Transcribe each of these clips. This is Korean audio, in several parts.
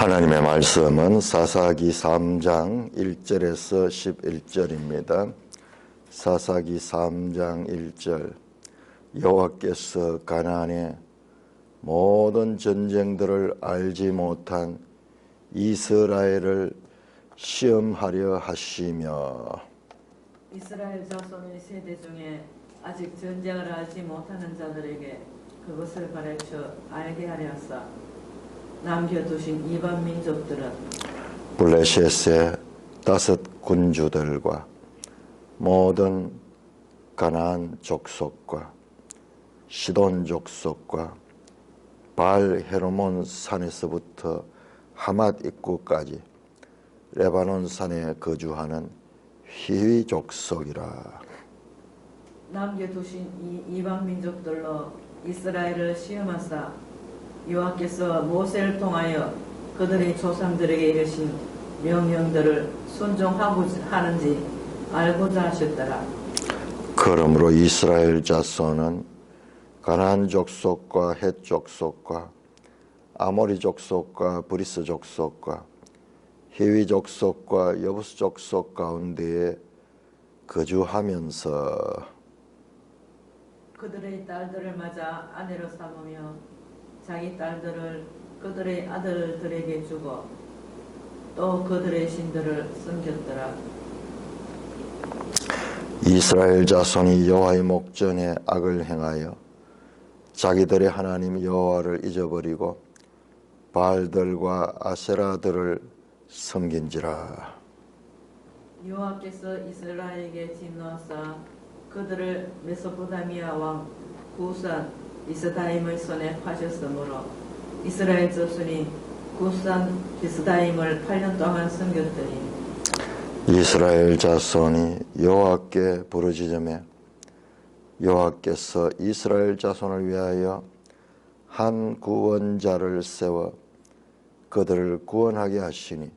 하나님의 말씀은 사사기 3장 1절에서 11절입니다. 사사기 3장 1절 여호와께서 가나안의 모든 전쟁들을 알지 못한 이스라엘을 시험하려 하시며 이스라엘 자손의 세대 중에 아직 전쟁을 알지 못하는 자들에게 그것을 가르쳐 알게 하려 하사 남겨두신 이방 민족들은 블레셋의 5 군주들과 모든 가나안 족속과 시돈 족속과 바알 헤르몬 산에서부터 하맛 입구까지 레바논 산에 거주하는 히위 족속이라. 남겨두신 이 이방 민족들로 이스라엘을 시험하사 여호와께서 모세를 통하여 그들의 조상들에게 이르신 명령들을 순종하고 하는지 알고자 하셨더라. 그러므로 이스라엘 자손은 가나안 족속과 헷 족속과 아모리 족속과 브리스 족속과 히위 족속과 여부스 족속 가운데에 거주하면서 그들의 딸들을 맞아 아내로 삼으며 자기 딸들을 그들의 아들들에게 주고 또 그들의 신들을 섬겼더라. 이스라엘 자손이 여호와의 목전에 악을 행하여 자기들의 하나님 여호와를 잊어버리고 바알들과 아세라들을 섬긴지라. 여호와께서 이스라엘에게 진노하사 그들을 메소포타미아 왕 구산 리스다임의 손에 파셨으므로 이스라엘 자손이 구산 리스다임을 8년 동안 섬겼더니 이스라엘 자손이 여호와께 부르짖으며 여호와께서 이스라엘 자손을 위하여 한 구원자를 세워 그들을 구원하게 하시니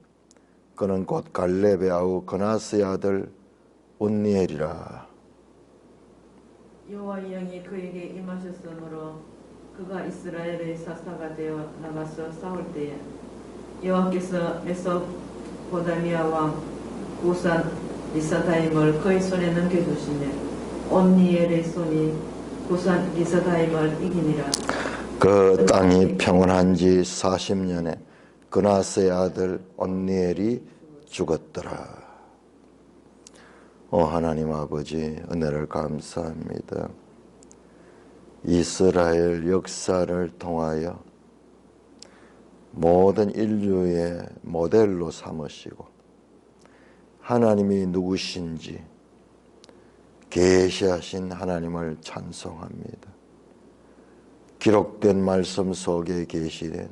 그는 곧 갈렙의 아우 그나스의 아들 온니엘이라. 여호와의 영이 그에게 임하셨으므로 그가 이스라엘의 사사가 되어 나가서 싸울 때에 여호와께서 메소포타미아 왕 구산 리사다임을 그의 손에 넘겨주시며 온니엘의 손이 구산 리사다임을 이기니라. 그 땅이 평온한 지 40년에 그나스의 아들 온니엘이 죽었더라. 하나님 아버지, 은혜를 감사합니다. 이스라엘 역사를 통하여 모든 인류의 모델로 삼으시고 하나님이 누구신지 계시하신 하나님을 찬송합니다. 기록된 말씀 속에 계시된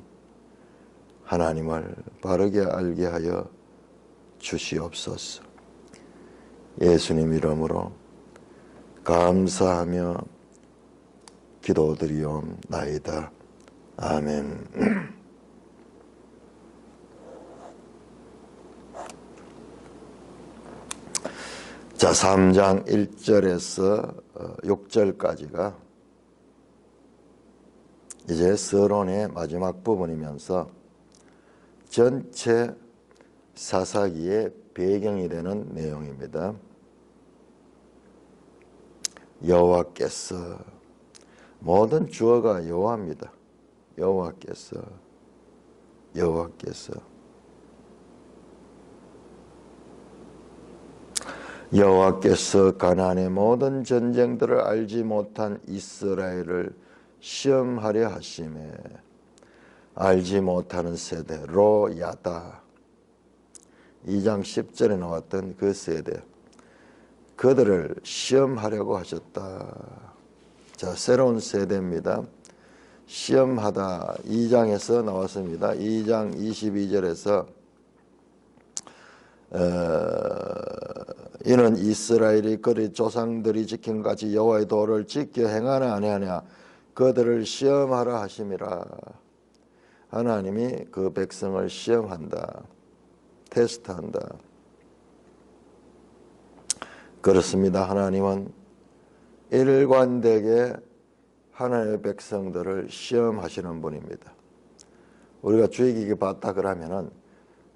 하나님을 바르게 알게 하여 주시옵소서. 예수님 이름으로 감사하며 기도드리옵나이다. 아멘. 자, 3장 1절에서 6절까지가 이제 서론의 마지막 부분이면서 전체 사사기의 배경이 되는 내용입니다. 여호와께서, 모든 주어가 여호와입니다. 여호와께서 가나안의 모든 전쟁들을 알지 못한 이스라엘을 시험하려 하심에, 알지 못하는 세대 로야다, 2장 10절에 나왔던 그 세대, 그들을 시험하려고 하셨다. 자, 새로운 세대입니다. 시험하다 2장에서 나왔습니다. 2장 22절에서 이는 이스라엘이 그의 조상들이 지킨 같이 여호와의 도를 지켜 행하나 안 행하냐 그들을 시험하라 하심이라. 하나님이 그 백성을 시험한다, 테스트한다. 그렇습니다. 하나님은 일관되게 하나님의 백성들을 시험하시는 분입니다. 우리가 주의 깊게 봤다 그러면은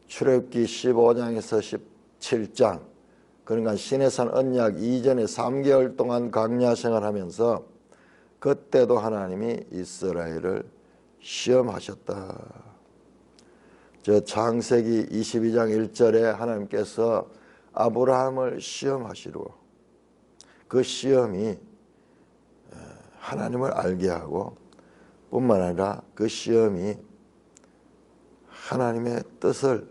출애굽기 15장에서 17장, 그러니까 시내산 언약 이전에 3개월 동안 광야 생활하면서 그때도 하나님이 이스라엘을 시험하셨다. 저 창세기 22장 1절에 하나님께서 아브라함을 시험하시고 그 시험이 하나님을 알게 하고 뿐만 아니라 그 시험이 하나님의 뜻을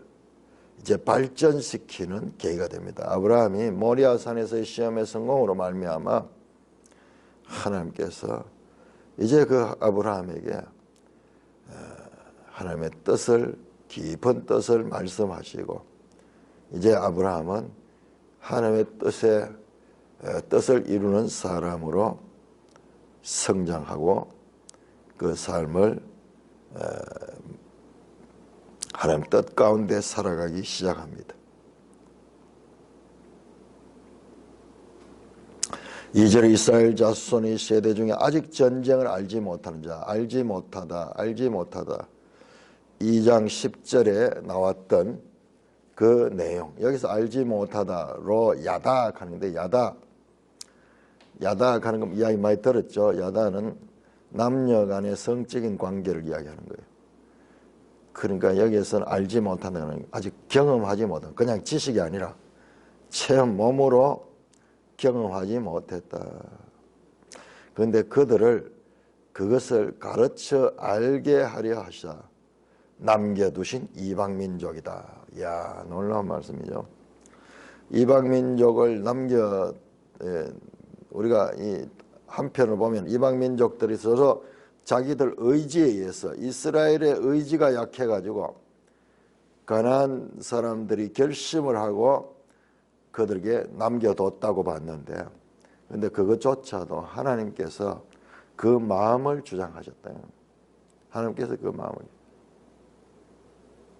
이제 발전시키는 계기가 됩니다. 아브라함이 모리아산에서의 시험의 성공으로 말미암아 하나님께서 이제 그 아브라함에게 하나님의 뜻을, 깊은 뜻을 말씀하시고 이제 아브라함은 하나님의 뜻을 이루는 사람으로 성장하고 그 삶을 하나님 뜻 가운데 살아가기 시작합니다. 2절에 이스라엘 자손의 세대 중에 아직 전쟁을 알지 못하는 자, 알지 못하다. 2장 10절에 나왔던 그 내용, 여기서 알지 못하다로 야닥하는데 야닥하는 건 이야기 많이 들었죠. 야닥은 남녀 간의 성적인 관계를 이야기하는 거예요. 그러니까 여기에서는 알지 못한다는 건 아직 경험하지 못한, 그냥 지식이 아니라 체험, 몸으로 경험하지 못했다. 그런데 그것을 가르쳐 알게 하려 하시다. 남겨두신 이방민족이다. 이야, 놀라운 말씀이죠. 이방민족을 우리가 이 한편을 보면 이방민족들이 있어서 자기들 의지에 의해서, 이스라엘의 의지가 약해가지고 가나안 사람들이 결심을 하고 그들에게 남겨뒀다고 봤는데, 그런데 그것조차도 하나님께서 그 마음을 주장하셨다. 하나님께서 그 마음을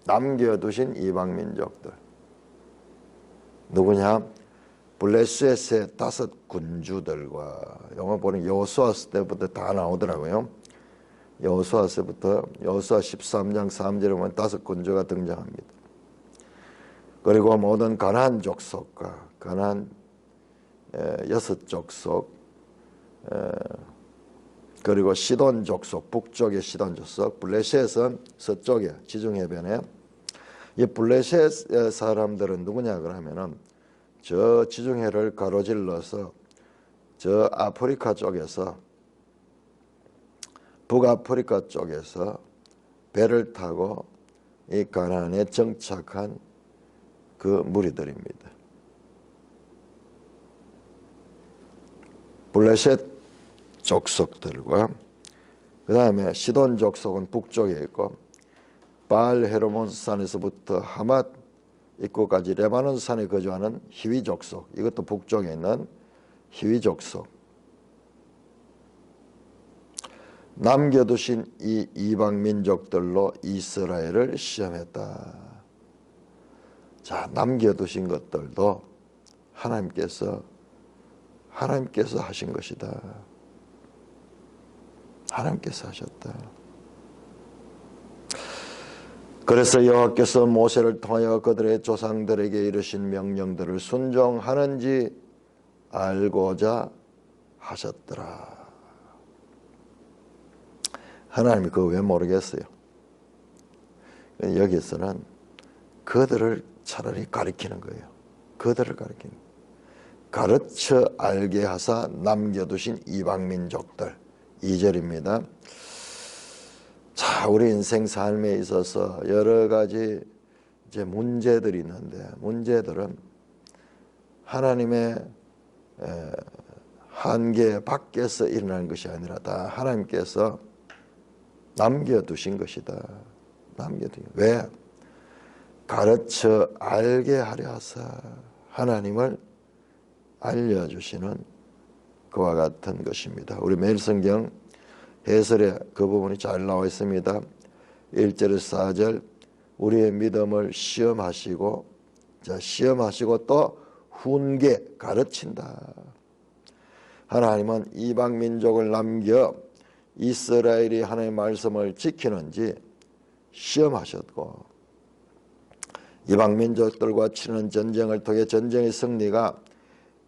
남겨두신 이방민족들 누구냐? 블레셋의 5 군주들과, 영어 보는 여호수아 때부터 다 나오더라고요. 여호수아 13장 3절에 보면 5 군주가 등장합니다. 그리고 모든 가나안 족속과 가나안 6 족속, 그리고 시돈 족속, 북쪽의 시돈 족속, 블레셋은 서쪽에 지중해변에. 이 블레셋 사람들은 누구냐 그러면은 저 지중해를 가로질러서 저 아프리카 쪽에서, 북아프리카 쪽에서 배를 타고 이 가나안에 정착한 그 무리들입니다. 블레셋 족속들과 그 다음에 시돈 족속은 북쪽에 있고, 바알 헤르몬 산에서부터 하맛 입구까지 레바논 산에 거주하는 히위 족속, 이것도 북쪽에 있는 히위 족속, 남겨두신 이 이방 민족들로 이스라엘을 시험했다. 자, 남겨두신 것들도 하나님께서 하신 것이다. 하나님께서 하셨다. 그래서 여호와께서 모세를 통하여 그들의 조상들에게 이르신 명령들을 순종하는지 알고자 하셨더라. 하나님이 그거 왜 모르겠어요? 여기서는 그들을 차라리 가리키는 거예요. 그들을 가리키는 거예요. 가르쳐 알게 하사 남겨두신 이방민족들. 2절입니다. 자, 우리 인생 삶에 있어서 여러 가지 이제 문제들이 있는데, 문제들은 하나님의 한계 밖에서 일어나는 것이 아니라 다 하나님께서 남겨두신 것이다. 왜? 가르쳐 알게 하려 하사 하나님을 알려주시는 그와 같은 것입니다. 우리 매일 성경 해설에 그 부분이 잘 나와 있습니다. 1절에서 4절, 우리의 믿음을 시험하시고 또 훈계, 가르친다. 하나님은 이방 민족을 남겨 이스라엘이 하나님의 말씀을 지키는지 시험하셨고 이방 민족들과 치는 전쟁을 통해 전쟁의 승리가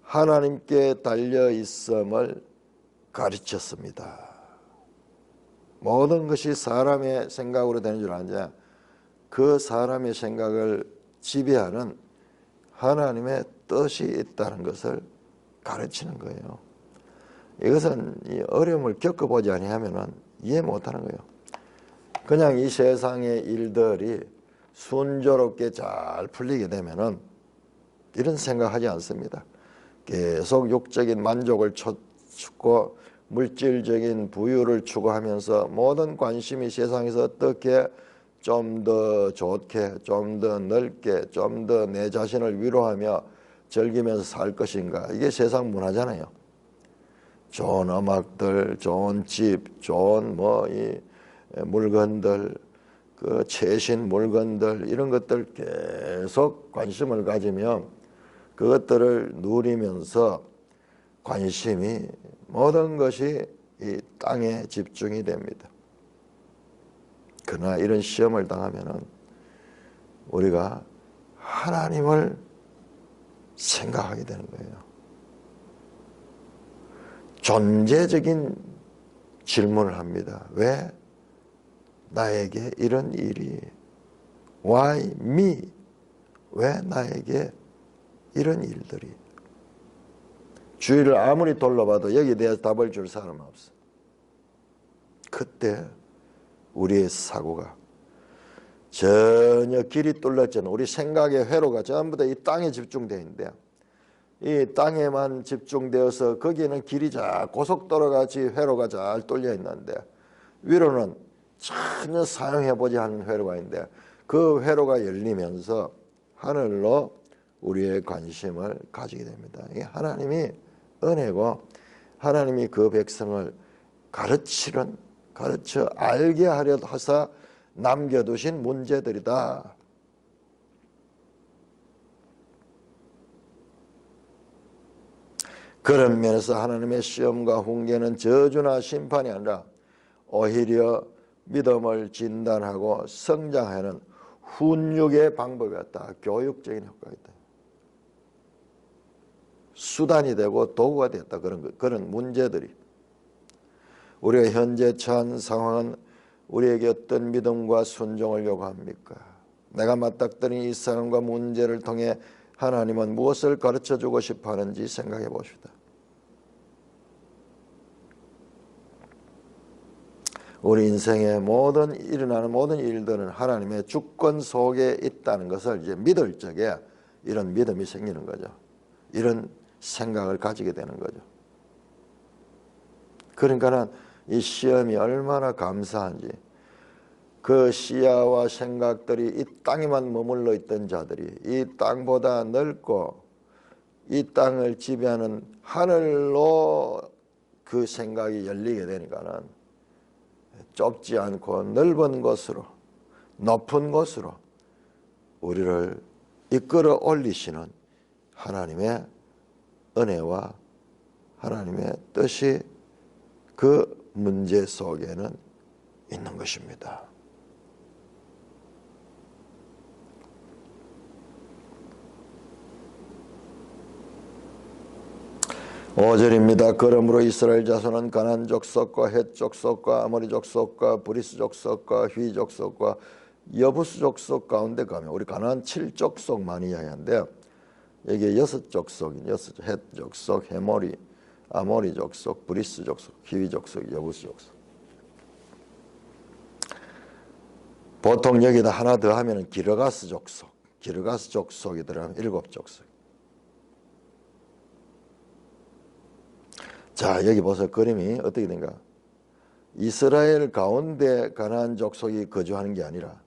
하나님께 달려 있음을 가르쳤습니다. 모든 것이 사람의 생각으로 되는 줄 아냐? 그 사람의 생각을 지배하는 하나님의 뜻이 있다는 것을 가르치는 거예요. 이것은 이 어려움을 겪어보지 아니하면 이해 못하는 거예요. 그냥 이 세상의 일들이 순조롭게 잘 풀리게 되면은 이런 생각하지 않습니다. 계속 육적인 만족을 찾고 물질적인 부유를 추구하면서 모든 관심이 세상에서 어떻게 좀 더 좋게, 좀 더 넓게, 좀 더 내 자신을 위로하며 즐기면서 살 것인가. 이게 세상 문화잖아요. 좋은 음악들, 좋은 집, 좋은 이 물건들, 그 최신 물건들 이런 것들 계속 관심을 가지며 그것들을 누리면서 관심이 모든 것이 이 땅에 집중이 됩니다. 그러나 이런 시험을 당하면은 우리가 하나님을 생각하게 되는 거예요. 존재적인 질문을 합니다. 왜 나에게 이런 일이? Why me? 왜 나에게 이런 일들이? 주위를 아무리 둘러봐도 여기에 대해서 답을 줄 사람은 없어. 그때 우리의 사고가 전혀 길이 뚫렸잖아. 우리 생각의 회로가 전부 다 이 땅에 집중되어 있는데 이 땅에만 집중되어서 거기에는 길이 잘 고속도로같이 회로가 잘 뚫려 있는데 위로는 전혀 사용해보지 않은 회로가 있는데 그 회로가 열리면서 하늘로 우리의 관심을 가지게 됩니다. 이게 하나님이 은혜고 하나님이 그 백성을 가르쳐 알게 하려 하사 남겨두신 문제들이다. 그런 면에서 하나님의 시험과 훈계는 저주나 심판이 아니라 오히려 믿음을 진단하고 성장하는 훈육의 방법이었다. 교육적인 효과가 있다. 수단이 되고 도구가 됐다. 그런 문제들이. 우리가 현재 처한 상황은 우리에게 어떤 믿음과 순종을 요구합니까? 내가 맞닥뜨린 이 상황과 문제를 통해 하나님은 무엇을 가르쳐주고 싶어 하는지 생각해 봅시다. 우리 인생에 일어나는 모든 일들은 하나님의 주권 속에 있다는 것을 이제 믿을 적에 이런 믿음이 생기는 거죠. 이런 생각을 가지게 되는 거죠. 그러니까는 이 시험이 얼마나 감사한지, 그 시야와 생각들이 이 땅에만 머물러 있던 자들이 이 땅보다 넓고 이 땅을 지배하는 하늘로 그 생각이 열리게 되니까는 좁지 않고 넓은 곳으로, 높은 곳으로 우리를 이끌어 올리시는 하나님의 은혜와 하나님의 뜻이 그 문제 속에는 있는 것입니다. 5절입니다. 그러므로 이스라엘 자손은 가나안 족속과 헷 족속과 아모리 족속과 브리스 족속과 휘 족속과 여부스 족속 가운데 가면 우리 가나안 7족속 많이 이야기하는데요. 여기에 6족속인 헷 족속, 해모리, 아모리 족속, 브리스 족속, 휘 족속, 여부스 족속. 보통 여기다 하나 더 하면 기르가스 족속이 들어가면 7족속. 자, 여기 보세요. 그림이 어떻게 된가? 이스라엘 가운데 가나안 족속이 거주하는 게 아니라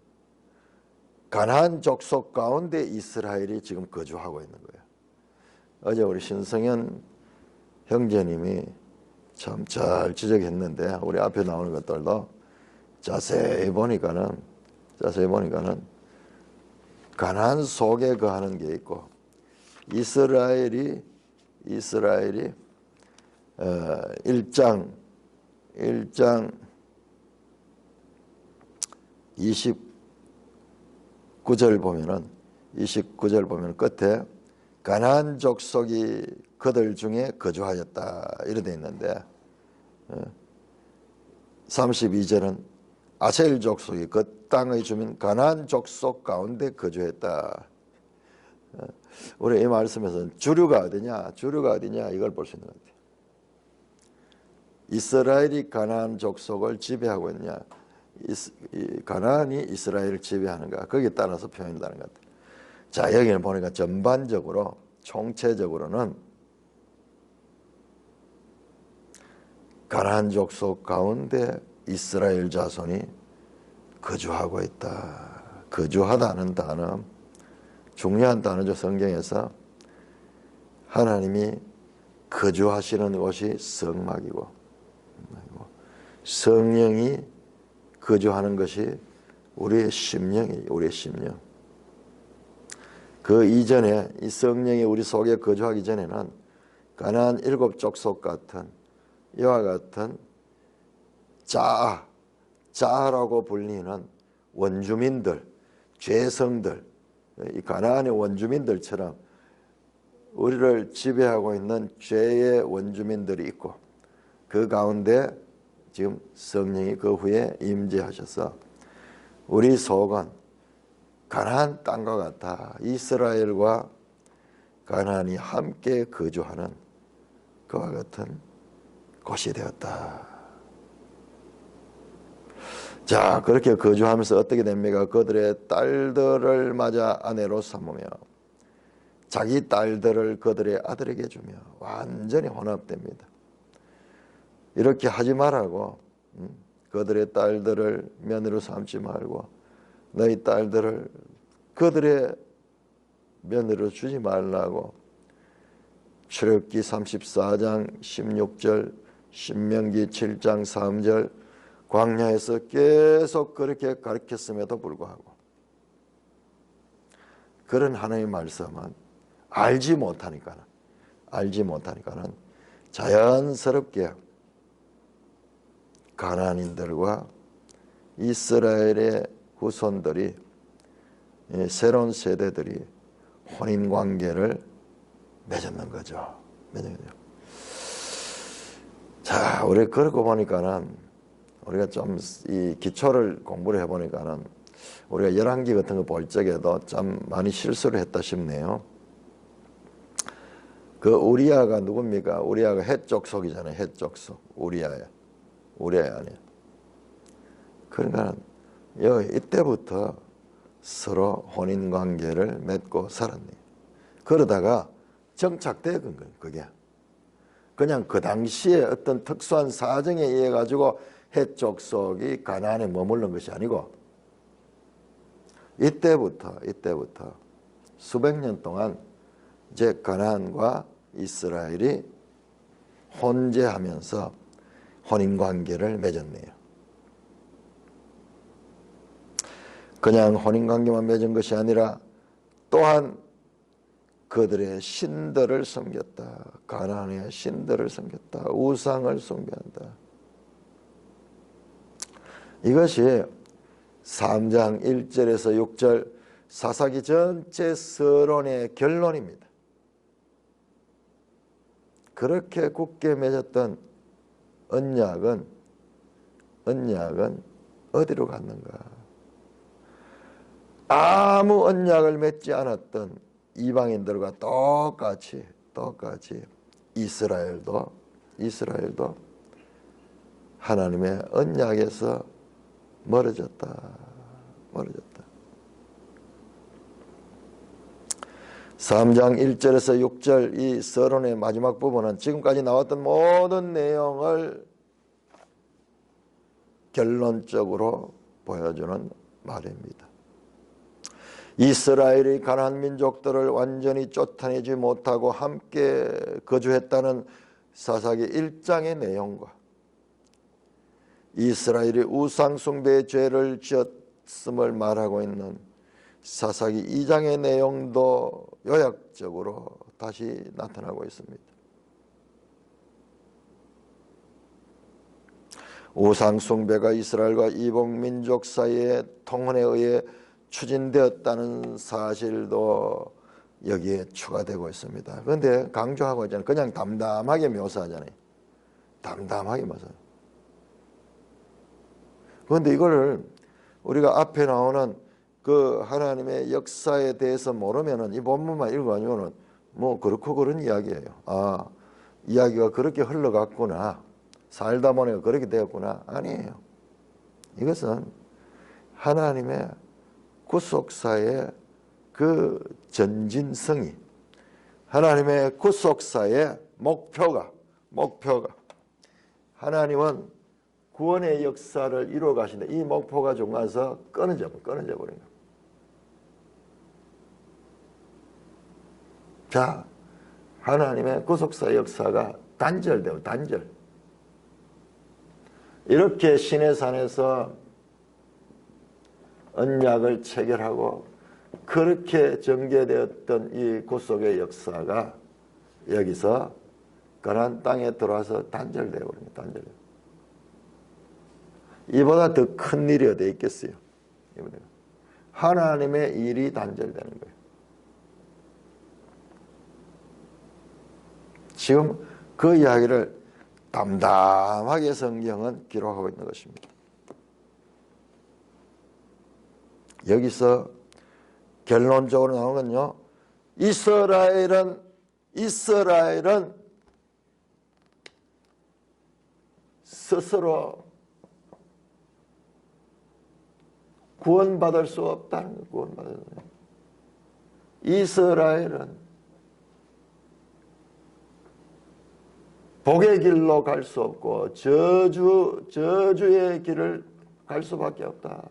가나안 족속 가운데 이스라엘이 지금 거주하고 있는 거예요. 어제 우리 신성현 형제님이 참 잘 지적했는데 우리 앞에 나오는 것들도 자세히 보니까는 가나안 속에 거하는 게 있고 이스라엘이 1장 20 9절 보면은 29절 보면 끝에 가나안 족속이 그들 중에 거주하였다 이렇게 돼 있는데 32절은 아셀 족속이 그 땅의 주민 가나안 족속 가운데 거주했다. 우리 이 말씀에서는 주류가 어디냐 이걸 볼 수 있는 것 같아요. 이스라엘이 가나안 족속을 지배하고 있냐, 가나안이 이스라엘을 지배하는가, 거기에 따라서 표현된다는 것 같아요. 자, 여기는 보니까 전반적으로 총체적으로는 가나안 족속 가운데 이스라엘 자손이 거주하고 있다. 거주하다는 단어 중요한 단어죠. 성경에서 하나님이 거주하시는 곳이 성막이고 성령이 거주하는 것이 우리의 심령이에요. 우리의 심령. 그 이전에 이 성령이 우리 속에 거주하기 전에는 가나안 7 족속 같은 이와 같은 자아라고 불리는 원주민들, 죄성들, 이 가나안의 원주민들처럼 우리를 지배하고 있는 죄의 원주민들이 있고 그 가운데 지금 성령이 그 후에 임재하셔서 우리 속은 가나안 땅과 같아 이스라엘과 가나안이 함께 거주하는 그와 같은 곳이 되었다. 자, 그렇게 거주하면서 어떻게 됩니까? 그들의 딸들을 맞아 아내로 삼으며 자기 딸들을 그들의 아들에게 주며 완전히 혼합됩니다. 이렇게 하지 말라고, 그들의 딸들을 며느리로 삼지 말고 너희 딸들을 그들의 며느리로 주지 말라고 출애굽기 34장 16절, 신명기 7장 3절 광야에서 계속 그렇게 가르쳤음에도 불구하고 그런 하나님의 말씀은 알지 못하니까는 자연스럽게 가나안인들과 이스라엘의 후손들이 새로운 세대들이 혼인관계를 맺었는 거죠. 자, 우리 그러고 보니까는 우리가 좀 이 기초를 공부를 해보니까는 우리가 열왕기 같은 거 볼 적에도 참 많이 실수를 했다 싶네요. 그 우리아가 누굽니까? 우리아가 헷 족속이잖아요. 헷 족속. 우리아야 아니야. 그러니까 이때부터 서로 혼인 관계를 맺고 살았네요. 그러다가 정착된 거예요. 그게 그냥 그 당시에 어떤 특수한 사정에 의해 가지고 헷 족속이 가나안에 머무른 것이 아니고 이때부터 수백 년 동안 이제 가나안과 이스라엘이 혼재하면서 혼인 관계를 맺었네요. 그냥 혼인 관계만 맺은 것이 아니라 또한 그들의 신들을 섬겼다. 가나안의 신들을 섬겼다. 우상을 숭배한다. 이것이 3장 1절에서 6절 사사기 전체 서론의 결론입니다. 그렇게 굳게 맺었던 언약은 어디로 갔는가? 아무 언약을 맺지 않았던 이방인들과 똑같이 이스라엘도 하나님의 언약에서 멀어졌다. 3장 1절에서 6절 이 서론의 마지막 부분은 지금까지 나왔던 모든 내용을 결론적으로 보여주는 말입니다. 이스라엘이 가나안 민족들을 완전히 쫓아내지 못하고 함께 거주했다는 사사기 1장의 내용과 이스라엘이 우상 숭배의 죄를 지었음을 말하고 있는 사사기 2장의 내용도 요약적으로 다시 나타나고 있습니다. 우상 숭배가 이스라엘과 이방 민족 사이의 통혼에 의해 추진되었다는 사실도 여기에 추가되고 있습니다. 그런데 강조하고 있잖아요. 그냥 담담하게 묘사하잖아요. 담담하게 묘사해요. 그런데 이걸 우리가 앞에 나오는 그 하나님의 역사에 대해서 모르면은 이 본문만 읽어가지고는 뭐 그렇고 그런 이야기예요. 아, 이야기가 그렇게 흘러갔구나. 살다 보니까 그렇게 되었구나. 아니에요. 이것은 하나님의 구속사의 그 전진성이, 하나님의 구속사의 목표가 하나님은 구원의 역사를 이루어 가시는데 이 목표가 중간에서 끊어져 버린 거예요. 자, 하나님의 구속사의 역사가 단절돼요. 단절. 이렇게 시내산에서 언약을 체결하고 그렇게 전개되었던 이 구속의 역사가 여기서 가나안 땅에 들어와서 단절되어 버립니다. 단절돼요. 이보다 더 큰 일이 어디 있겠어요? 하나님의 일이 단절되는 거예요. 지금 그 이야기를 담담하게 성경은 기록하고 있는 것입니다. 여기서 결론적으로 나오는 건요, 이스라엘은 스스로 구원받을 수 없다는 거예요. 구원받을 수 없다. 이스라엘은 복의 길로 갈 수 없고 저주의 길을 갈 수밖에 없다.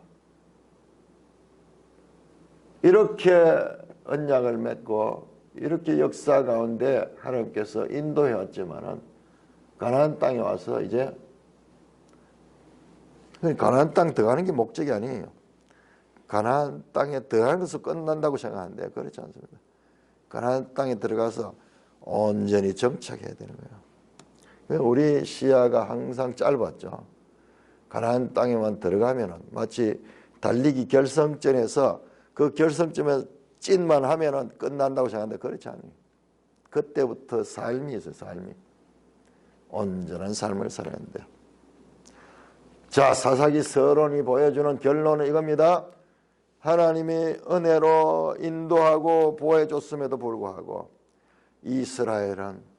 이렇게 언약을 맺고 이렇게 역사 가운데 하나님께서 인도해 왔지만은 가나안 땅에 와서 이제 가나안 땅 들어가는 게 목적이 아니에요. 가나안 땅에 들어가는 것으로 끝난다고 생각하는데 그렇지 않습니다. 가나안 땅에 들어가서 온전히 정착해야 되는 거예요. 우리 시야가 항상 짧았죠. 가나안 땅에만 들어가면은 마치 달리기 결승전에서 그 결승점에 찐만 하면은 끝난다고 생각하는데 그렇지 않아요. 그때부터 삶이 있어요. 삶이. 온전한 삶을 살아야 돼요. 자, 사사기 서론이 보여주는 결론은 이겁니다. 하나님이 은혜로 인도하고 보호해 줬음에도 불구하고 이스라엘은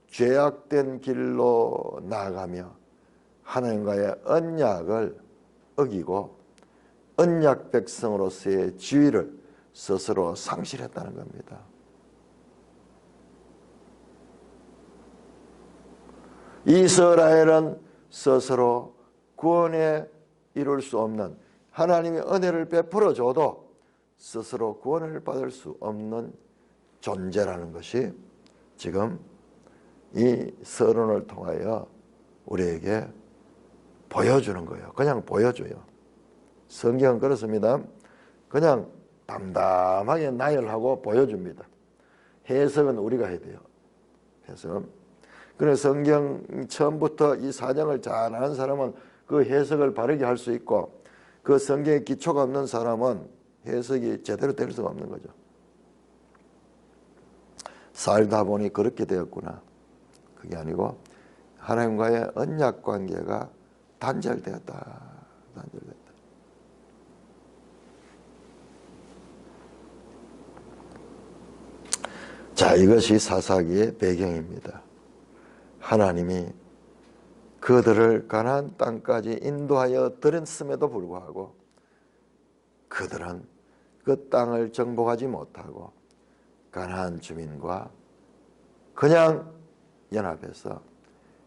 죄악된 길로 나아가며 하나님과의 언약을 어기고 언약 백성으로서의 지위를 스스로 상실했다는 겁니다. 이스라엘은 스스로 구원에 이룰 수 없는, 하나님의 은혜를 베풀어 줘도 스스로 구원을 받을 수 없는 존재라는 것이 지금 이 서론을 통하여 우리에게 보여주는 거예요. 그냥 보여줘요. 성경은 그렇습니다. 그냥 담담하게 나열하고 보여줍니다. 해석은 우리가 해야 돼요. 해석. 그래서 성경 처음부터 이 사정을 잘 아는 사람은 그 해석을 바르게 할 수 있고, 그 성경에 기초가 없는 사람은 해석이 제대로 될 수가 없는 거죠. 살다 보니 그렇게 되었구나. 그게 아니고 하나님과의 언약 관계가 단절되었다. 단절됐다. 자, 이것이 사사기의 배경입니다. 하나님이 그들을 가나안 땅까지 인도하여 드렸음에도 불구하고 그들은 그 땅을 정복하지 못하고 가나안 주민과 그냥 연합해서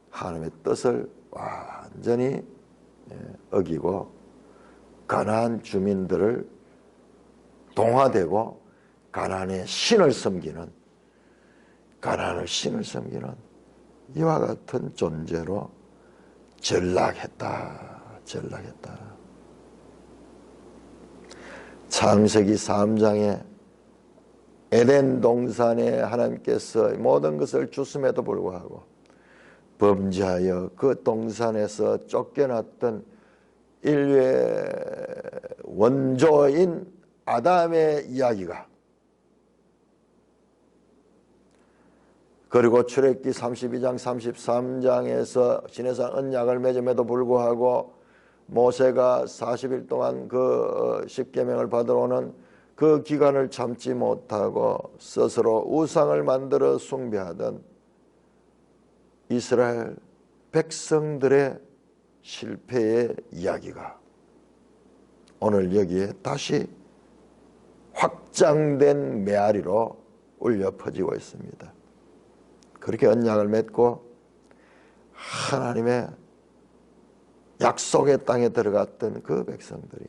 하나님의 뜻을 완전히 어기고 가나안 주민들을 동화되고 가나안의 신을 섬기는, 가나안의 신을 섬기는 이와 같은 존재로 전락했다. 창세기 3장에 에덴 동산에 하나님께서 모든 것을 주심에도 불구하고 범죄하여 그 동산에서 쫓겨났던 인류의 원조인 아담의 이야기가, 그리고 출애굽기 32장 33장에서 시내산 언약을 맺음에도 불구하고 모세가 40일 동안 그 십계명을 받으러 오는 그 기간을 참지 못하고 스스로 우상을 만들어 숭배하던 이스라엘 백성들의 실패의 이야기가 오늘 여기에 다시 확장된 메아리로 울려 퍼지고 있습니다. 그렇게 언약을 맺고 하나님의 약속의 땅에 들어갔던 그 백성들이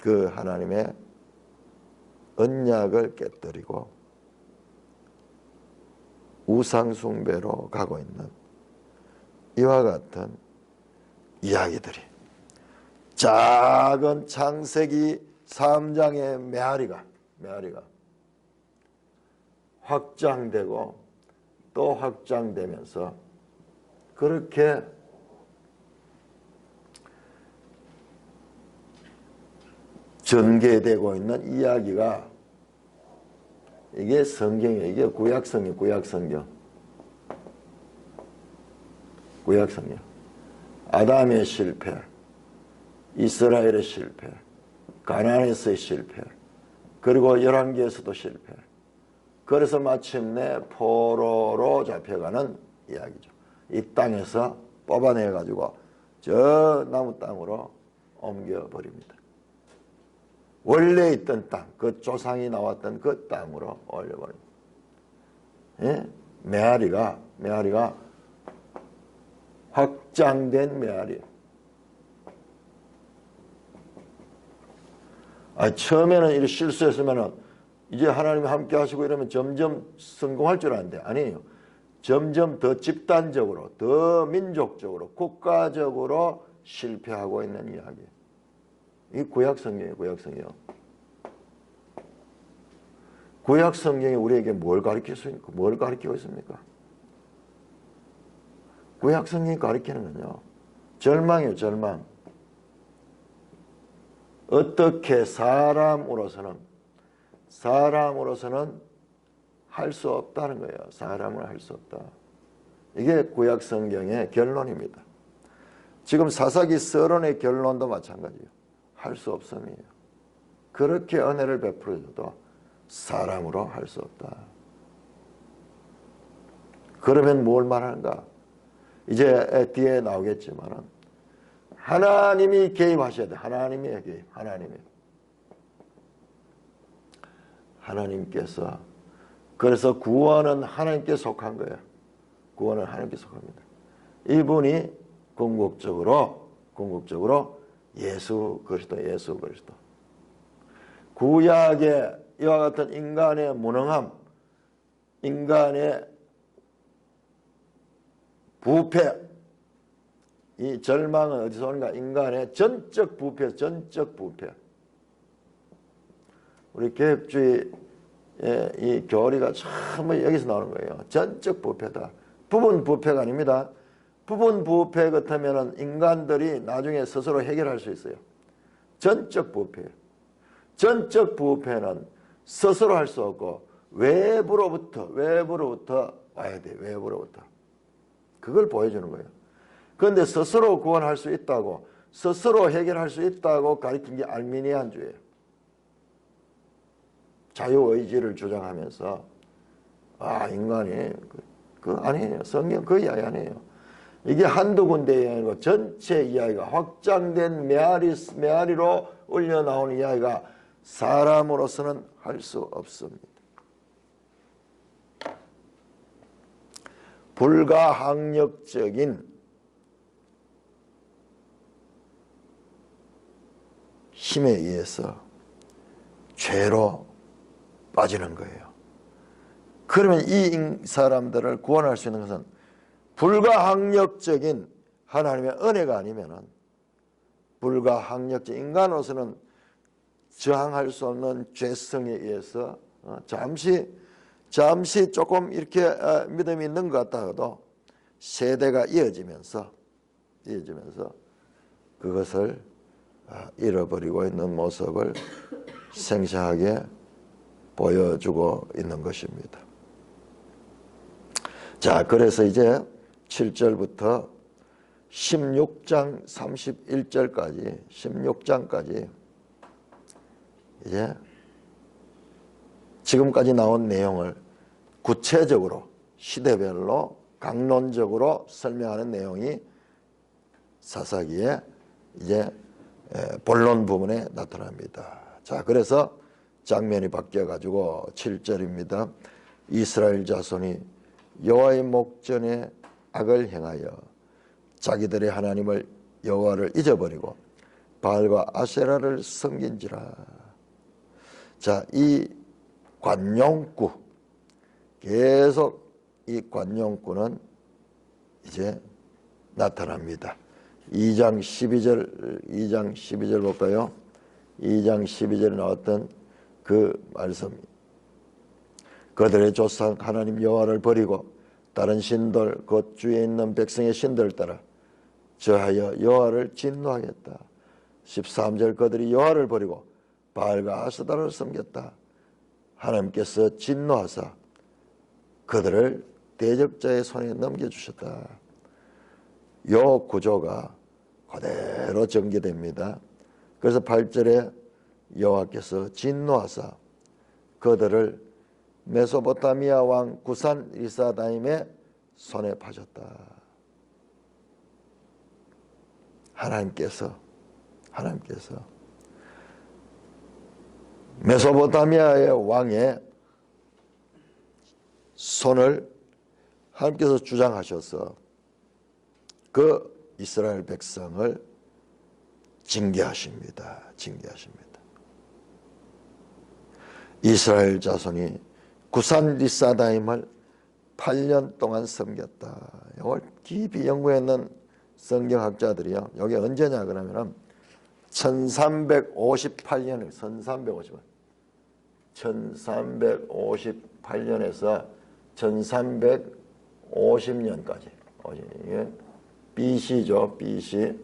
그 하나님의 언약을 깨뜨리고 우상숭배로 가고 있는 이와 같은 이야기들이 작은 창세기 3장의 메아리가 확장되고 또 확장되면서 그렇게 전개되고 있는 이야기가 이게 성경이에요. 이게 구약성경. 아담의 실패, 이스라엘의 실패, 가나안에서의 실패, 그리고 열왕기에서도 실패. 그래서 마침내 포로로 잡혀가는 이야기죠. 이 땅에서 뽑아내가지고 저 나무 땅으로 옮겨버립니다. 원래 있던 땅, 그 조상이 나왔던 그 땅으로 올려버립니다. 예? 메아리가 확장된 메아리. 처음에는 이렇게 실수했으면은 이제 하나님이 함께 하시고 이러면 점점 성공할 줄 아는데 아니에요. 점점 더 집단적으로, 더 민족적으로, 국가적으로 실패하고 있는 이야기. 이 구약성경이에요. 구약성경이 우리에게 뭘 가르치고 있습니까? 구약성경이 가르치는 건요, 절망이에요. 절망. 어떻게 사람으로서는 할 수 없다는 거예요. 사람은 할 수 없다. 이게 구약성경의 결론입니다. 지금 사사기 서론의 결론도 마찬가지예요. 할 수 없음이에요. 그렇게 은혜를 베풀어줘도 사람으로 할 수 없다. 그러면 뭘 말하는가? 이제 뒤에 나오겠지만은 하나님이 개입하셔야 돼. 하나님의 개입. 하나님께서. 그래서 구원은 하나님께 속한 거예요. 구원은 하나님께 속합니다. 이분이 궁극적으로 예수 그리스도. 구약의 이와 같은 인간의 무능함, 인간의 부패, 이 절망은 어디서 오는가? 인간의 전적 부패. 우리 개혁주의 이 교리가 참 여기서 나오는 거예요. 전적 부패다. 부분 부패가 아닙니다. 부분 부패 같으면 인간들이 나중에 스스로 해결할 수 있어요. 전적 부패. 전적 부패는 스스로 할 수 없고 외부로부터 와야 돼. 외부로부터. 그걸 보여주는 거예요. 그런데 스스로 구원할 수 있다고, 스스로 해결할 수 있다고 가르친 게 알미니안주의예요. 자유의지를 주장하면서 인간이 아니에요. 성경 그 이야기 아니에요. 이게 한두 군데에 아니고 전체 이야기가 확장된 메아리로 올려나오는 이야기가 사람으로서는 할 수 없습니다. 불가항력적인 힘에 의해서 죄로 빠지는 거예요. 그러면 이 사람들을 구원할 수 있는 것은 불가항력적인 하나님의 은혜가 아니면은, 불가항력적 인간으로서는 저항할 수 없는 죄성에 의해서 잠시 조금 이렇게 믿음이 있는 것 같다 해도 세대가 이어지면서 그것을 잃어버리고 있는 모습을 생생하게 보여주고 있는 것입니다. 자, 그래서 이제 7절부터 16장 31절까지 이제 지금까지 나온 내용을 구체적으로 시대별로 강론적으로 설명하는 내용이 사사기에 이제 본론 부분에 나타납니다. 자, 그래서 장면이 바뀌어 가지고 7절입니다. 이스라엘 자손이 여호와의 목전에 악을 행하여 자기들의 하나님을 여호와를 잊어버리고 바알과 아세라를 섬긴지라. 자, 이 관용구, 계속 이 관용구는 이제 나타납니다. 2장 12절 볼까요? 2장 12절에 나왔던 그 말씀. 그들의 조상 하나님 여호와를 버리고 다른 신들 곧 주에 있는 백성의 신들을 따라 저하여 여호와를 진노하겠다. 13절 그들이 여호와를 버리고 바알과 아스다를 섬겼다. 하나님께서 진노하사 그들을 대적자의 손에 넘겨주셨다. 요 구조가 그대로 전개됩니다. 그래서 8절에 여호와께서 진노하사 그들을 메소포타미아 왕 구산 리사다임의 손에 파셨다. 하나님께서 메소포타미아의 왕의 손을 하나님께서 주장하셔서 그 이스라엘 백성을 징계하십니다. 이스라엘 자손이 구산 리사다임을 8년 동안 섬겼다. 이걸 깊이 연구했는 성경학자들이요. 여기 언제냐 그러면은 1358년에 1358년에서 1350년까지 BC죠. BC.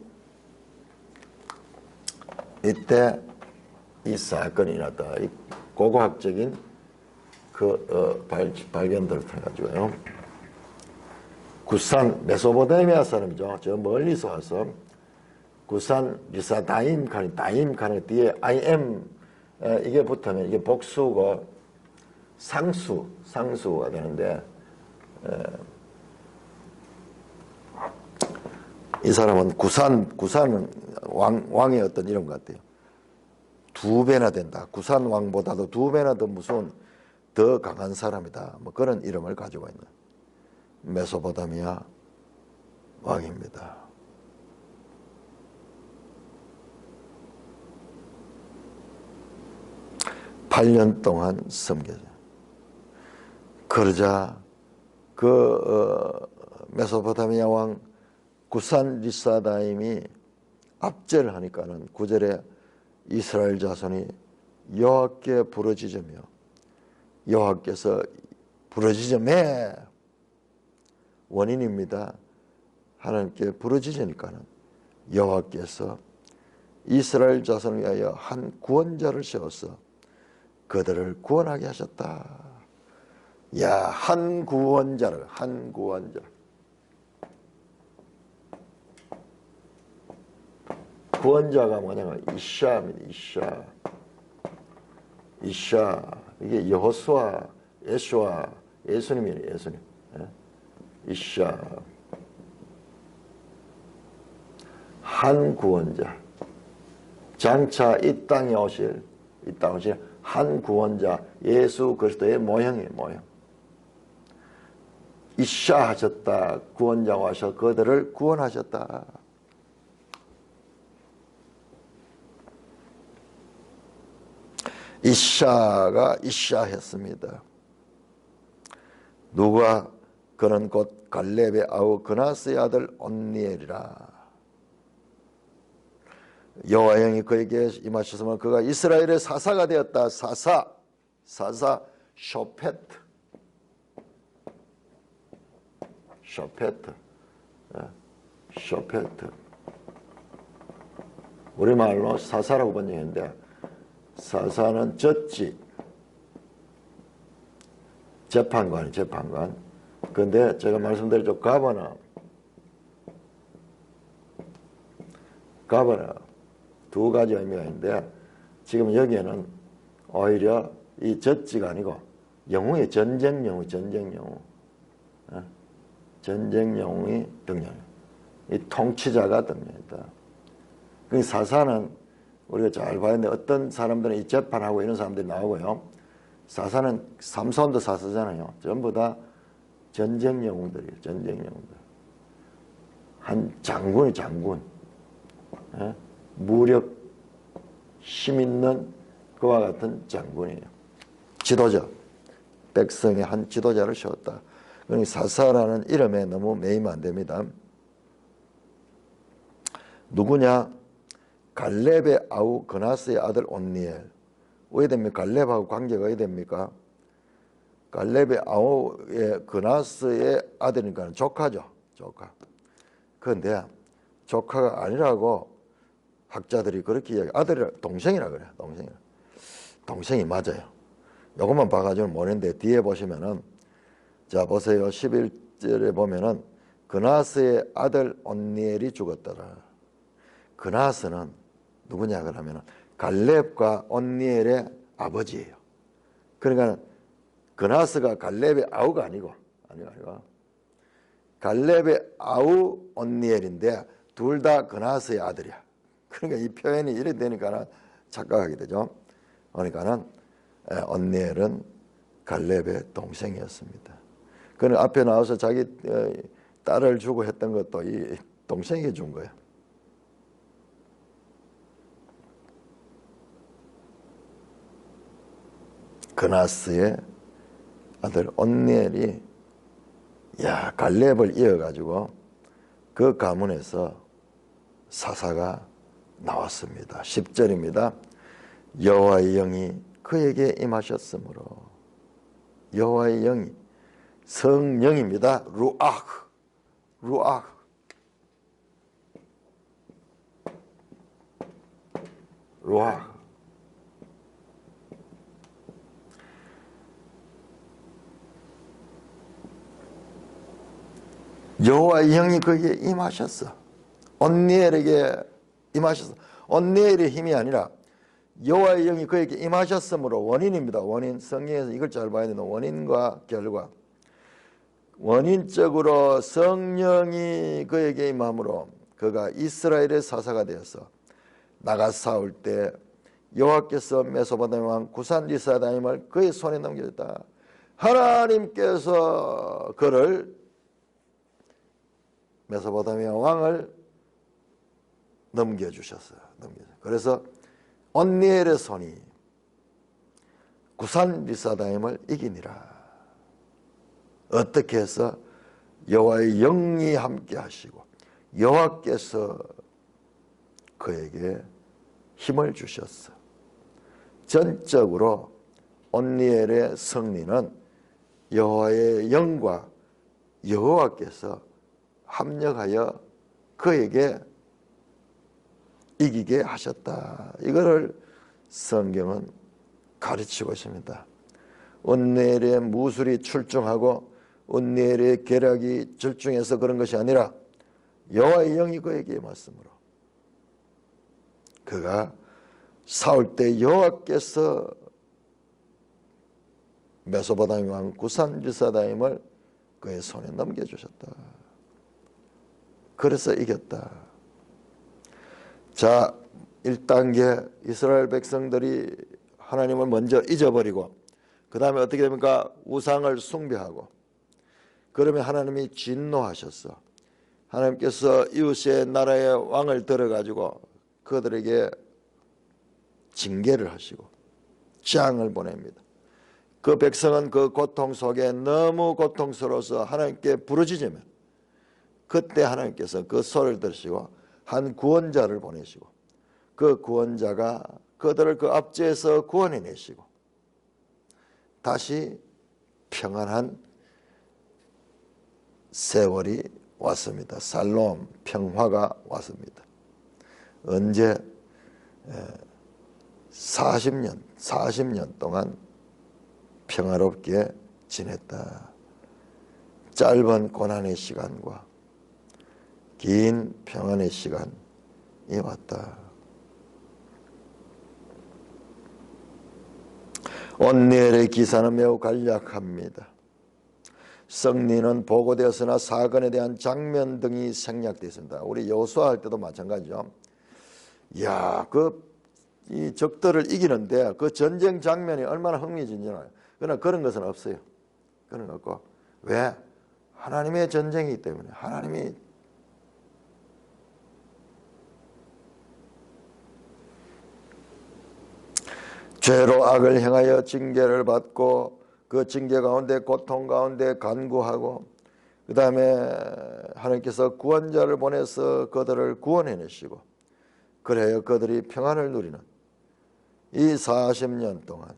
이때 이 사건이 났다. 이 고고학적인 발견들을 해가지고요. 구산 메소포타미아 사람이죠. 저 멀리서 와서 구산 리사다임 칸, 다임 칸 뒤에 IM 이게 붙으면 이게 복수고 상수가 되는데 이 사람은 구산은 왕의 어떤 이런 것 같아요. 2배나 된다. 구산 왕보다도 2배나 더 무서운 더 강한 사람이다. 뭐 그런 이름을 가지고 있는 메소포타미아 왕입니다. (8년) 동안 섬겨져. 그러자 메소포타미아 왕 구산 리사다임이 압제를 하니까는 9절에 이스라엘 자손이 여호와께 부르짖으며 여호와께서 부르짖음의 원인입니다. 하나님께 부르짖으니까는 여호와께서 이스라엘 자손을 위하여 한 구원자를 세워서 그들을 구원하게 하셨다. 야, 한 구원자. 구원자가 뭐냐면 이샤입니다. 이샤. 이게 여호수아, 예수님이에요. 예수님. 이샤. 한 구원자. 장차 이 땅에 오실 한 구원자, 예수 그리스도의 모형이에요. 모형. 이샤 하셨다. 구원자가 와서 그들을 구원하셨다. 이샤가 이샤했습니다. 누가 그는 곧 갈렙의 아우 그나스의 아들 온니엘이라. 여호와 영이 그에게 임하셨으면 그가 이스라엘의 사사가 되었다. 사사 쇼페트 우리말로 사사라고 번역했는데 사사는 젖지, 재판관이 재판관. 근데 제가 말씀드렸죠. 가버너 두 가지 의미가 있는데 지금 여기에는 오히려 이 젖지가 아니고 영웅의 전쟁 영웅이 등장. 이 통치자가 등장했다. 그 사사는 우리가 잘 봐야 되는데 어떤 사람들은 이 재판하고 이런 사람들이 나오고요. 사사는 삼손도 사사잖아요. 전부 다 전쟁 영웅들이에요. 전쟁 영웅들. 한 장군이 장군. 예? 무력 힘 있는 그와 같은 장군이에요. 지도자. 백성의 한 지도자를 세웠다. 그러니 사사라는 이름에 너무 매이면 안 됩니다. 누구냐? 갈렙의 아우 그나스의 아들 온니엘. 왜 됩니까? 갈렙하고 관계가 왜 됩니까? 갈렙의 아우의 그나스의 아들이니까 조카죠. 조카. 그런데 조카가 아니라고 학자들이 그렇게 이야기해요. 아들이 동생이라 그래요. 동생이 맞아요. 이것만 봐가지고는 모르는데 뒤에 보시면은 자 보세요. 11절에 보면은 그나스의 아들 온니엘이 죽었더라. 그나스는 누구냐 그러면은 갈렙과 온니엘의 아버지예요. 그러니까 그나스가 갈렙의 아우가 아니고 갈렙의 아우 온니엘인데 둘 다 그나스의 아들이야. 그러니까 이 표현이 이래 되니까는 착각하게 되죠. 그러니까는 온니엘은 갈렙의 동생이었습니다. 그는 앞에 나와서 자기 딸을 주고 했던 것도 이 동생이 준 거예요. 그나스의 아들 온니엘이 갈렙을 이어가지고 그 가문에서 사사가 나왔습니다. 10절입니다. 여호와의 영이 그에게 임하셨으므로. 여호와의 영이 성령입니다. 루아흐. 여호와의 영이 그에게 임하셨어. 온니엘에게 임하셨어. 온니엘의 힘이 아니라 여호와의 영이 그에게 임하셨으므로. 원인입니다. 원인. 성경에서 이걸 잘 봐야 되는 원인과 결과. 원인적으로 성령이 그에게 임함으로 그가 이스라엘의 사사가 되어서 나가 싸울 때 여호와께서 메소포타미아 왕 구산 리사다임을 그의 손에 넘겨줬다. 하나님께서 그를 메소포타미아 왕을 넘겨주셨어요. 그래서 온니엘의 손이 구산 리사다임을 이기니라. 어떻게 해서? 여호와의 영이 함께 하시고 여호와께서 그에게 힘을 주셨어. 전적으로 온니엘의 승리는 여호와의 영과 여호와께서 합력하여 그에게 이기게 하셨다. 이거를 성경은 가르치고 있습니다. 온니엘의 무술이 출중하고 온니엘의 계략이 절중해서 그런 것이 아니라 여호와의 영이 그에게 임했으므로 그가 싸울 때 여호와께서 메소포타미아 왕 구산 리사다임을 그의 손에 넘겨주셨다. 그래서 이겼다. 자, 1단계 이스라엘 백성들이 하나님을 먼저 잊어버리고 그 다음에 어떻게 됩니까? 우상을 숭배하고 그러면 하나님이 진노하셨어. 하나님께서 이웃의 나라의 왕을 들어가지고 그들에게 징계를 하시고 재앙을 보냅니다. 그 백성은 그 고통 속에 너무 고통스러워서 하나님께 부르짖으면 그때 하나님께서 그 소리를 들으시고 한 구원자를 보내시고 그 구원자가 그들을 그 압제에서 구원해내시고 다시 평안한 세월이 왔습니다. 살롬 평화가 왔습니다. 언제? 40년 동안 평화롭게 지냈다. 짧은 고난의 시간과 긴 평안의 시간이 왔다. 온니엘의 기사는 매우 간략합니다. 승리는 보고되었으나 사건에 대한 장면 등이 생략되어 있습니다. 우리 여호수아 할 때도 마찬가지죠. 이 적들을 이기는데 그 전쟁 장면이 얼마나 흥미진진해요. 그러나 그런 것은 없어요. 그런 거 없고. 왜? 하나님의 전쟁이기 때문에. 하나님이 죄로 악을 행하여 징계를 받고 그 징계 가운데 고통 가운데 간구하고 그 다음에 하나님께서 구원자를 보내서 그들을 구원해내시고 그래야 그들이 평안을 누리는 이 40년 동안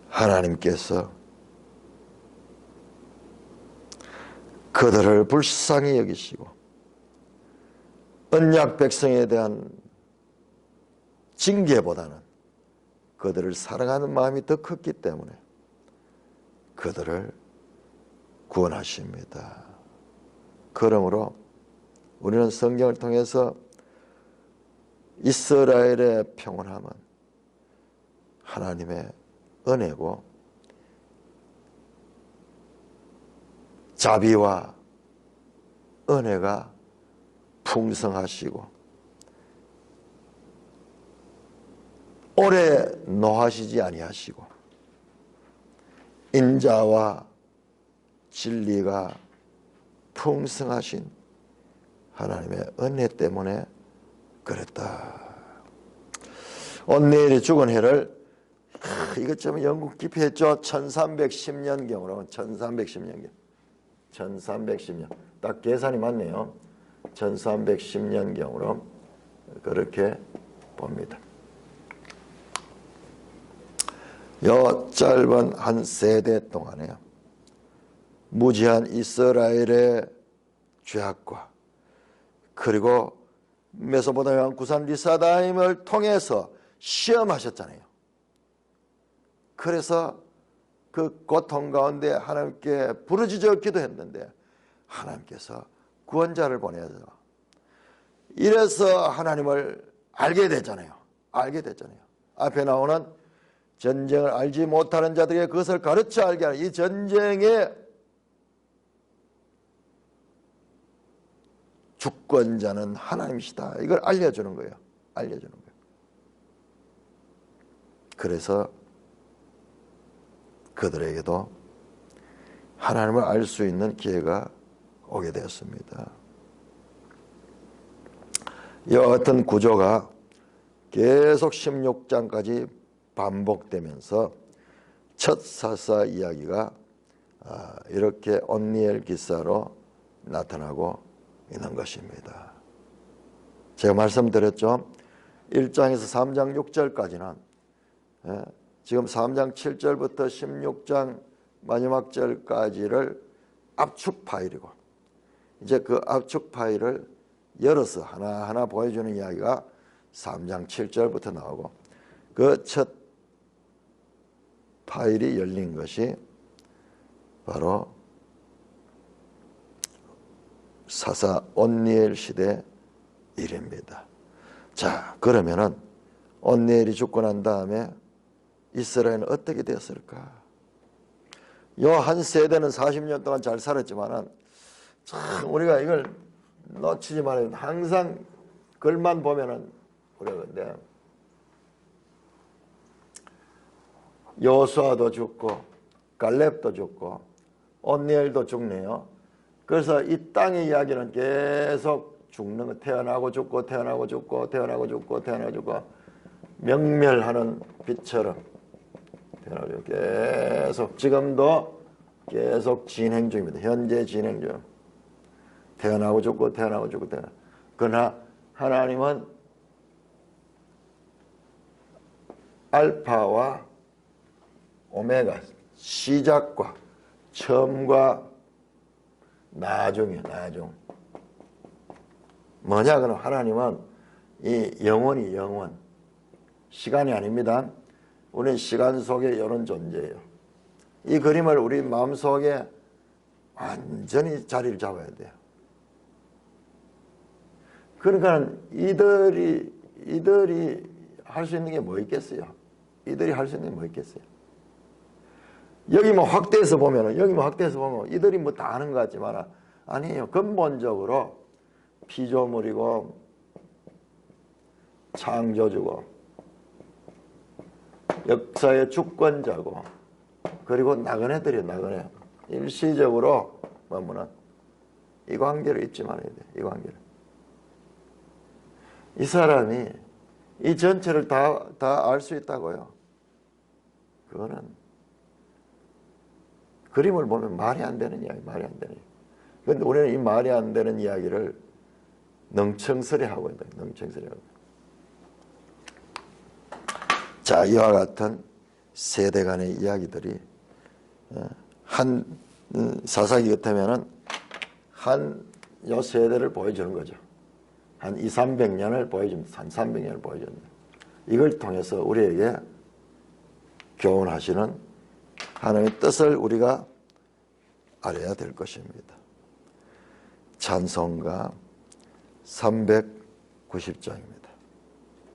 하나님께서 그들을 불쌍히 여기시고 언약 백성에 대한 징계보다는 그들을 사랑하는 마음이 더 컸기 때문에 그들을 구원하십니다. 그러므로 우리는 성경을 통해서 이스라엘의 평온함은 하나님의 은혜고 자비와 은혜가 풍성하시고 오래 노하시지 아니하시고 인자와 진리가 풍성하신 하나님의 은혜 때문에 그랬다. 온니엘이 죽은 해를 이것 좀 연구 깊이 했죠. 1310년경으로 1310년경 1310년 딱 계산이 맞네요. 1310년경으로 그렇게 봅니다. 요 짧은 한 세대 동안에요. 무지한 이스라엘의 죄악과 그리고 메소포타미아 왕구산 리사다임을 통해서 시험하셨잖아요. 그래서 그 고통 가운데 하나님께 부르짖어 기도했는데 하나님께서 구원자를 보내서 이래서 하나님을 알게 됐잖아요. 앞에 나오는 전쟁을 알지 못하는 자들에게 그것을 가르쳐 알게 하는 이 전쟁의 주권자는 하나님이시다. 이걸 알려주는 거예요. 그래서 그들에게도 하나님을 알 수 있는 기회가 오게 되었습니다. 이와 같은 구조가 계속 16장까지 반복되면서 첫 사사 이야기가 이렇게 온니엘 기사로 나타나고 있는 것입니다. 제가 말씀드렸죠. 1장에서 3장 6절까지는 지금 3장 7절부터 16장 마지막 절까지를 압축 파일이고 이제 그 압축 파일을 열어서 하나하나 보여주는 이야기가 3장 7절부터 나오고 그 첫 파일이 열린 것이 바로 사사 온니엘 시대 일입니다. 자, 그러면은 온니엘이 죽고 난 다음에 이스라엘은 어떻게 되었을까? 요 한 세대는 40년 동안 잘 살았지만은 참 우리가 이걸 놓치지 말아요. 항상 글만 보면은 우리가 근데 여호수아도 죽고 갈렙도 죽고 온니엘도 죽네요. 그래서 이 땅의 이야기는 계속 죽는 거, 태어나고 죽고 태어나고 죽고 태어나고 죽고 태어나고 죽고 명멸하는 빛처럼 태어나고 죽고 계속 지금도 계속 진행 중입니다. 현재 진행 중. 태어나고 죽고 태어나고 죽고 태어나고. 그러나 하나님은 알파와 오메가, 시작과 처음과 나중이에요. 나중. 뭐냐 그러면 하나님은 이 영원이 영원. 시간이 아닙니다. 우리는 시간 속에 이런 존재예요. 이 그림을 우리 마음속에 완전히 자리를 잡아야 돼요. 그러니까 이들이 할 수 있는 게 뭐 있겠어요? 이들이 할 수 있는 게 뭐 있겠어요? 여기 뭐 확대해서 보면은, 이들이 뭐 다 하는 것 같지만 아니에요. 근본적으로 피조물이고 창조주고 역사의 주권자고 그리고 나그네들이에요. 나그네. 일시적으로 뭐뭐는 이 관계를 잊지 말아야 돼. 이 관계를. 이 사람이 이 전체를 다 알 수 있다고요. 그거는 그림을 보면 말이 안 되는 이야기, 말이 안 되는 이야기. 그런데 우리는 이 말이 안 되는 이야기를 능청스레 하고 있다. 능청스레 하고 있다. 자, 이와 같은 세대 간의 이야기들이 한 사사기 같으면은 요 세대를 보여주는 거죠. 한 200~300년을 보여줍니다. 한 300년을 보여줍니다. 이걸 통해서 우리에게 교훈하시는 하나님의 뜻을 우리가 알아야 될 것입니다. 찬송가 390장입니다.